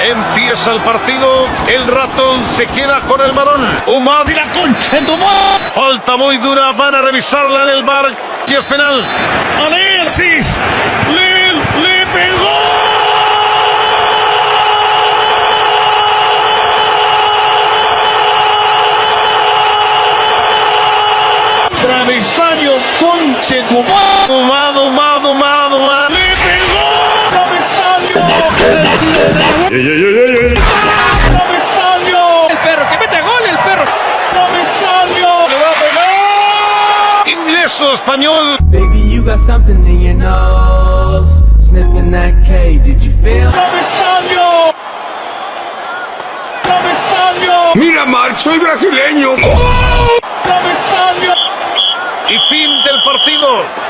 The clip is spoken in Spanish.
Empieza el partido. El ratón se queda con el balón. Umar y la concha de Umar. Falta muy dura. Van a revisarla en el bar. Y es penal. Alexis. Le pegó. Travesaño, conche tu Umar. Le pegó. Travesaño. Travesaño. El perro, que mete gol el perro. Travesaño. Le va a pegar. Inglés o español. Baby, you got something in your nose. Sniffing that K, did you feel? Travesaño. Travesaño. Mira, Mark, soy brasileño. Travesaño. Y fin del partido.